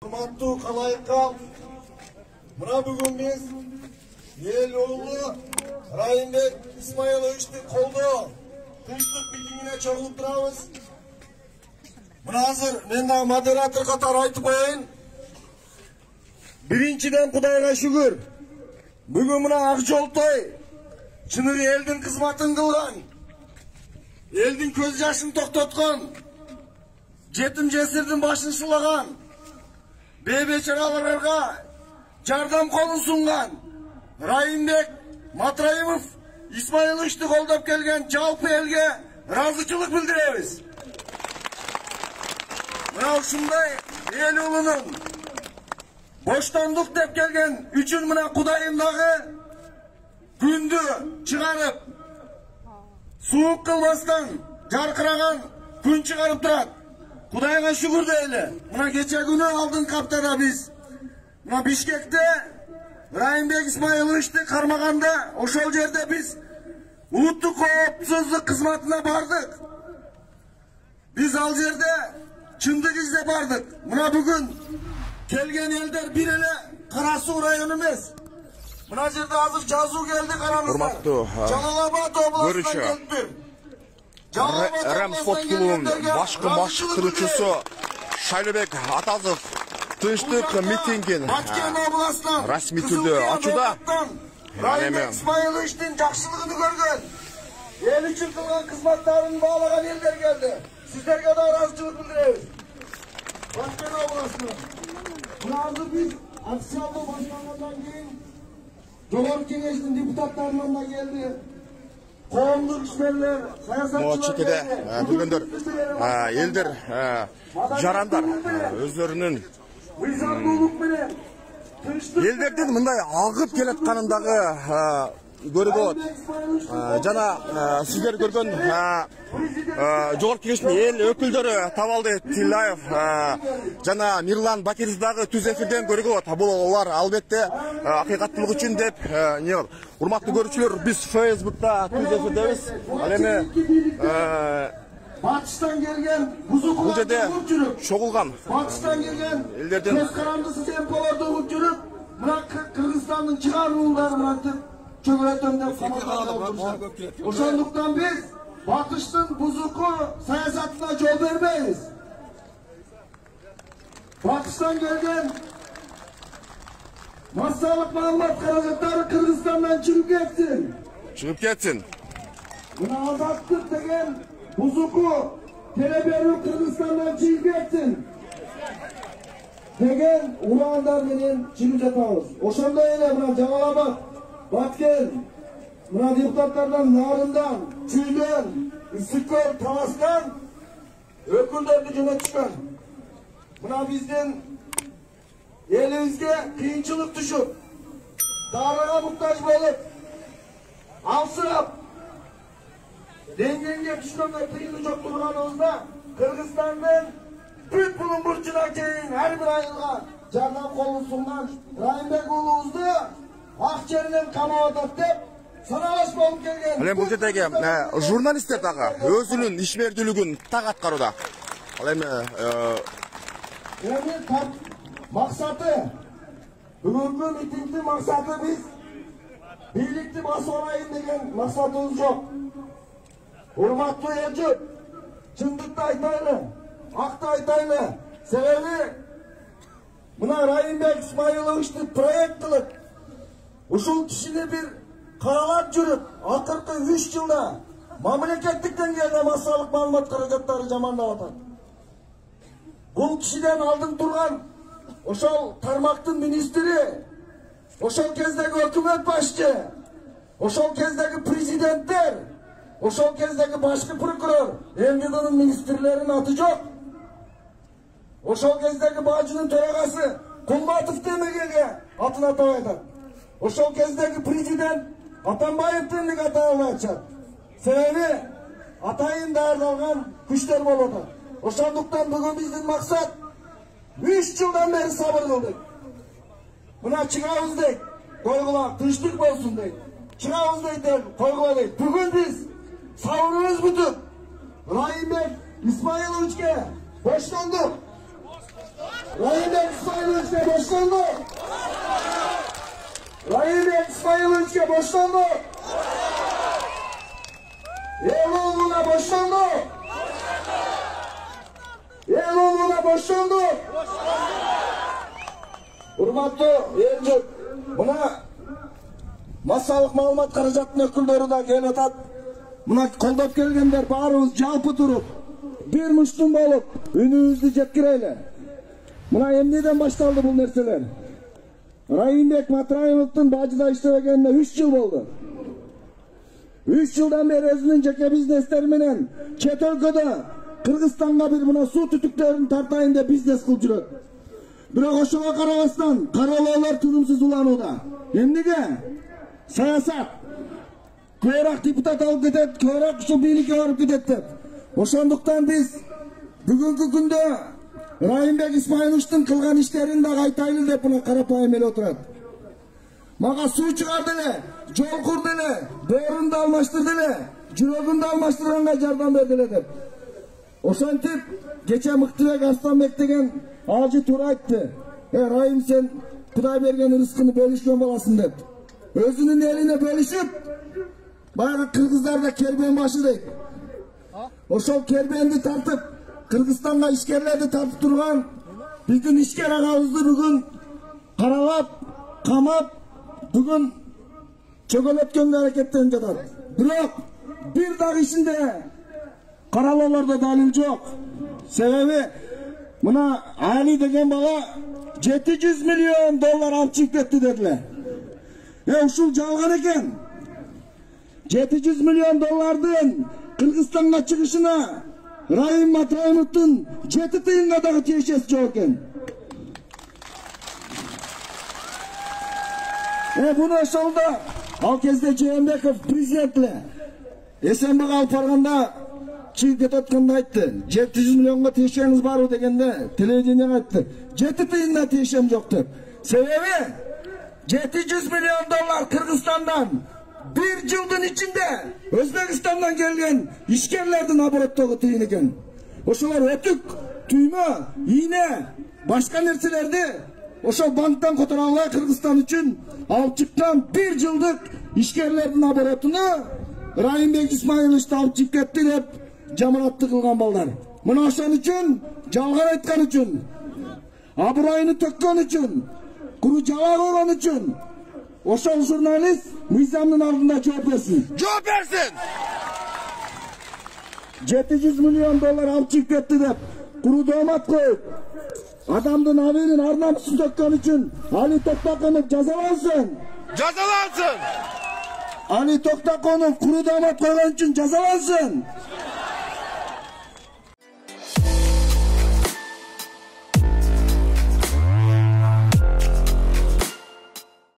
Hurmatlı kalayıkam, buna bugün biz Yeloğlu Rayınbek İsmailovич'ti koldu. Tinçlik bildiğine çoğulup duramız. Buna hazır, men de moderatör katar aytıp koyayın. Birinciden Kudayga şükür. Bugün buna Akjoltoy, çınır eldin kızmatın kılgan. Eldin köz yaşını toktatkan. Jetim jesirдің başını sulagan. Бейбечараlarga жардам колун сунган. Райымбек Матраимов Исмаиловичти колдоп келген жалпы элге ыраазычылык билдиребиз. Мына ушундай эл улунун боштондук деп келген үчүн мына Кудайым дагы күндү чыгарып, суук кылбастан жаркыраган күн чыгарып турат. Kudayga şükür deyli. Buna geçe günü aldın kaptada biz. Buna Bişkek'te Rayınbek İsmailovич'ti Karmaganda oşol yerde biz Ulutluk Koopsuzluk kızmatına bardık. Biz al yerde çındık izle bardık. Buna bugün kelgen elder bir ele Karasu rayonumuz. Buna yerde hazır cazu geldi karamızda. Çalalabad oblasından geldi. Рамспорт клубунун башкы башкаруучусу Шайлыбек Атазов тынчтык митингин расмий түрдө ачууда. Райымбек Исмаиловичтин жакшылыгын көргөн, эл үчүн кылган кызматтарын баалаган элдер келди. Сиздерге да ыраазычылык билдиребиз. Башкент областына буларды биз акциялуу баштагандан кийин Жогорку Кеңештин депутаттарынан да келди. Коомдук ишмерлер, чекеде бүгүндөр элдер жарандар өздөрүнүн элдердин мындай агып келатканындагы көрүүгө болот. Жана сиздер көргөн Жогорку Кеңештин эл өкүлдөрү Табалды Тилаев жана Мирлан Бакиров дагы түз эфирден көрүүгө болот. Бул алар албетте акыйкаттуулук үчүн деп не бар. Урматтуу көрүүчүлөр, биз Facebook'ta түз эфирдебиз. Ал эми батыштан келген бул жерде чогулган батыштан келген элдердин көз карандысы темполорду угуп жүрүп, мына Кыргызстандын чыгар уулдары мынтип чөгөтөм деп камакка. Ошондуктан биз батыштын бузуку саясатына жол бербейбиз. Батыштан келген массалык маалымат каражаттары Кыргызстандан чыгып кетсин. Чыгып кетсин. Мына азаттык деген бузуку теле берүү Кыргызстандан чыгып кетсин деген ураандар менен чыгып жатабыз. Ошондой эле мына Жаңалабад, Баткен, мына депутаттардан Нарындан, Чүйдөн, Ысыккөл, Таластан өкүлдөрдү жөнөтүшкөн. Мына биздин элибизге кыйынчылык түшүп, дарыга муктаж болуп, алсырап, деңгеңге түшкөндөй кыйыны жок турганыбызда Кыргызстандын бүт булун бурчуна чейин ар бир айылга жардам колун сунган Райымбек уулубузду ак жеринен камап атат деп саналаш болуп келген. Ал эми бул жердеги журналисттер дагы өзүнүн ишмердүүлүгүн так аткарууда. Ал эми максаты бүгүнкү митингдин максаты биз бийликти басып алайын деген максатыбыз жок. Урматтуу эл журт, чындыкты айтайлы, акты айтайлы. Себеби мына Райымбек Исмаиловичти проект кылып, ушул кишини бир каралап жүрүп, акыркы 3 жылда мамлекеттик деңгээлде массалык маалымат каражаттары жамандап атат. Бул кишиден алдын турган ошол тармактын министри, ошол кездеги өкмөт башчы, ошол кездеги президенттер, ошол кездеги башкы прокурор, МВДнын министрлеринин аты жок. Ошол кездеги бажынын төрагасы Кулматов демегенге атын атабай атат. Ошол кездеги президент Атамбаевдин неге атабай атышат. Себеби атайын даярдалган күчтөр болуп атат. Ошондуктан бүгүн биздин максат 3 жылдан бери сабыр кылдык. Мына чыгабыз дейт, койгула, тынчтык болсун дейт. Чыгабыз дейт, койгула дейт. Бүгүн биз сабырыбыз бүтүп Райымбек Исмаиловичке боштондук Raimbek İsmailovич'e boşlandı. Raimbek İsmailovич'e boşlandı. Eloğlu'na boşlandı. Eloğlu'na boşlandı. Hurmatlı elçi, buna massалық маалымат каражатынын өкүлдөрү да келип атат. Мына колдоп келгендер баарыбыз жалпы туруп, бир муштум болуп, үнүбүздү жеткирели. Мына эмнеден башталды бул нерселер? Райымбек Матраимовдун бажыда иштебегенине 3 жыл болду. 3 жылдан бери өзүнүн жеке бизнестери менен чет өлкөдө Кыргызстанга бир мына суу түтүктөрүн тартайын деп бизнес кылып жүрөт. Бирок ошого карабастан каралоолор тыгымсыз уланууда. Эмнеге? Саясат. Көбүрөөк депутат алып кетет, көбүрөөк ушул бийликке барып кетет деп. Ошондуктан биз бүгүнкү күндө Райымбек Исмаиловичтин кылган иштерин да кайтайлы деп мына карапайым эле отурат. Мага суу чыгарды эле, жол курду эле, боорунду алмаштырды эле, жүрөгүндү алмаштырганга жардам берди эле деп. Ошентип кече Мыктыбек Арстанбек деген ажы туура айтты. Райым, сен Кудай берген рызкыны бөлүшкөн боласың деп. Өзүнүн элине бөлүшүп, баягы кыргыздарда кербен башы дейт. Ошол кербенди тартып, Кыргызстанга ишкерлерди тартып турган биздин ишкер агабызды бүгүн каралап, камап, бүгүн чөгөлөткөнгө аракеттенип жатат. Бирок бир дагы ишинде каралоолордо далил жок. Себеби мына Али деген бала 700 миллион доллар алып чыгып кетти дедилер. Ушул жалган экен. 700 миллион доллардын Кыргызстанга чыгышына Райым Матраимовдун 7 тыйынга дагы тиешеси жок экен. Буну ошолдо ал кезде Жээнбеков президент эле Эсенбек алып барганда чыгып кетатканда айтты. 700 миллионго тиешеңиз барбы дегенде телевидениеге айтты. 7 тыйында тиешем жок деп. Себеби 700 миллион доллар Кыргызстандан bir жылдын ичинде Өзбекстандан келген ишкерлердин обороттогу тыйын экен. Ошолор өтүк, түймө, ийне, башка нерселерди ошол банктан которо албай Кыргызстан үчүн алып чыккан 1 жылдык ишкерлердин оборотуну Райымбек Исмаилович алып чыгып кетти деп жаманатты кылган балдар. Мына ошон үчүн, жалган айткан үчүн, абырайыны төккөн үчүн, куру жала койгон үчүн ошол журналист мыйзамдын алдында жооп берсин. Жооп берсин. 700 миллион доллар алып чыгып кетти деп куру доомат коюп, адамдын абийин ар-намысын төккөн үчүн Али Токтакунов жазалансын. Жазалансын. Али Токтакунов куру доомат койгон үчүн жазалансын.